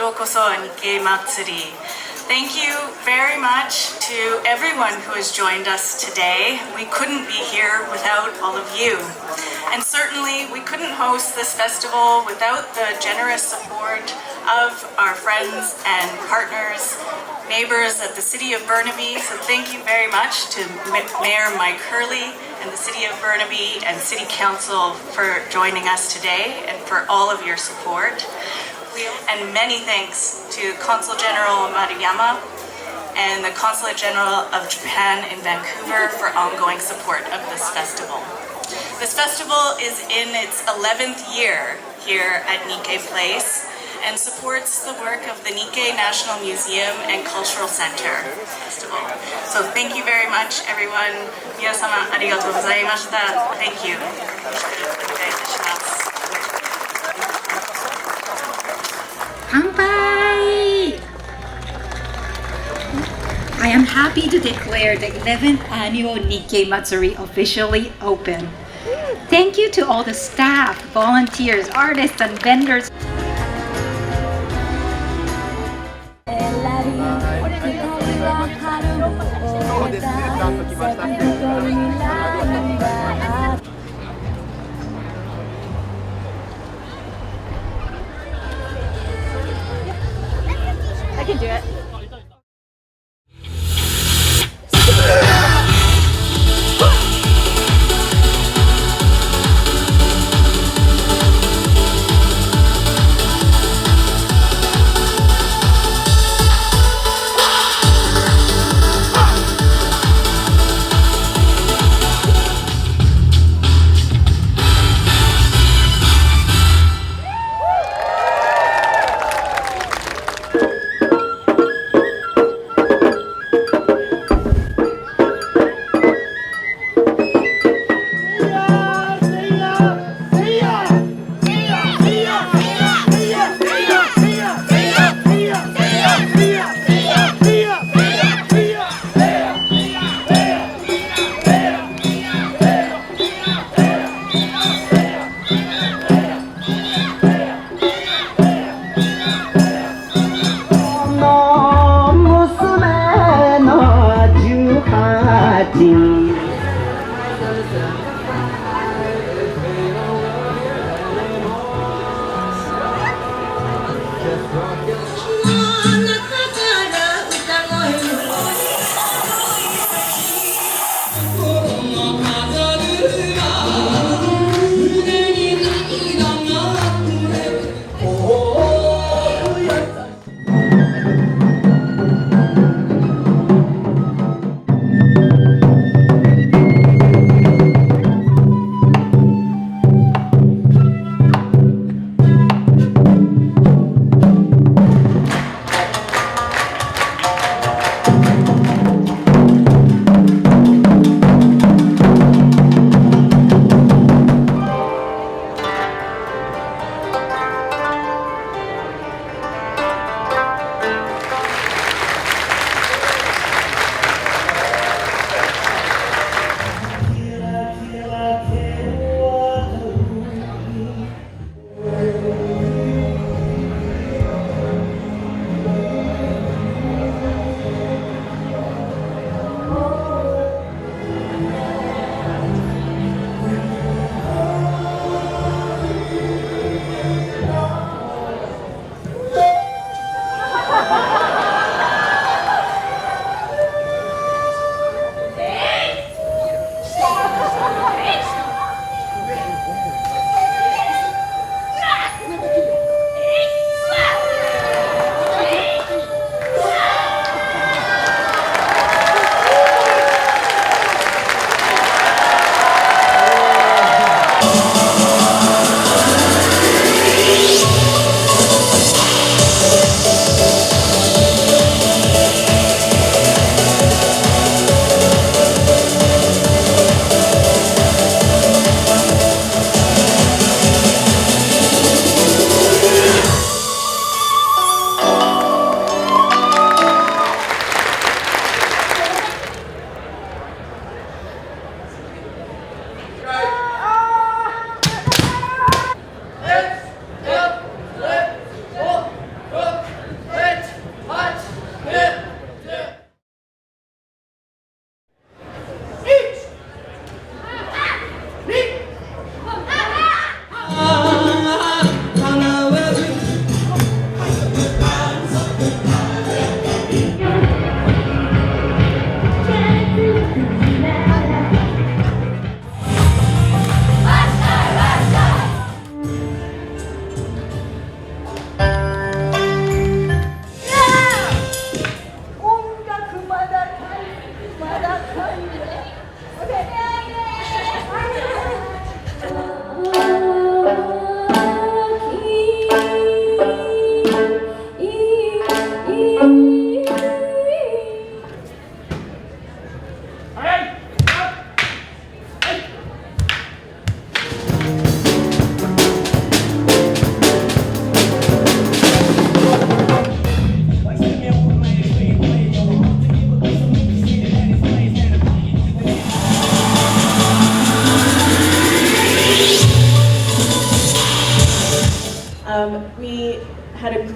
Yokoso Nikkei Matsuri. Thank you very much to everyone who has joined us today. We couldn't be here without all of you. And certainly we couldn't host this festival without the generous support of our friends and partners, neighbors of the City of Burnaby. So thank you very much to Mayor Mike Hurley and the City of Burnaby and City Council for joining us today and for all of your support. And many thanks to Consul General Maruyama and the Consulate General of Japan in Vancouver for ongoing support of this festival. This festival is in its 11th year here at Nikkei Place and supports the work of the Nikkei National Museum and Cultural Center Festival. So thank you very much, everyone. 皆様ありがとうございました。Thank you. 乾杯! I am happy to declare the 11th annual Nikkei Matsuri officially open. Thank you to all the staff, volunteers, artists, and vendors. I can do it.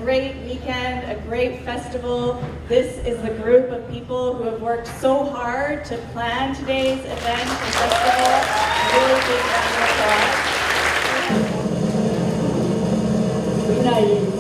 great weekend, a great festival. This is the group of people who have worked so hard to plan today's event and festival. A really big round of applause.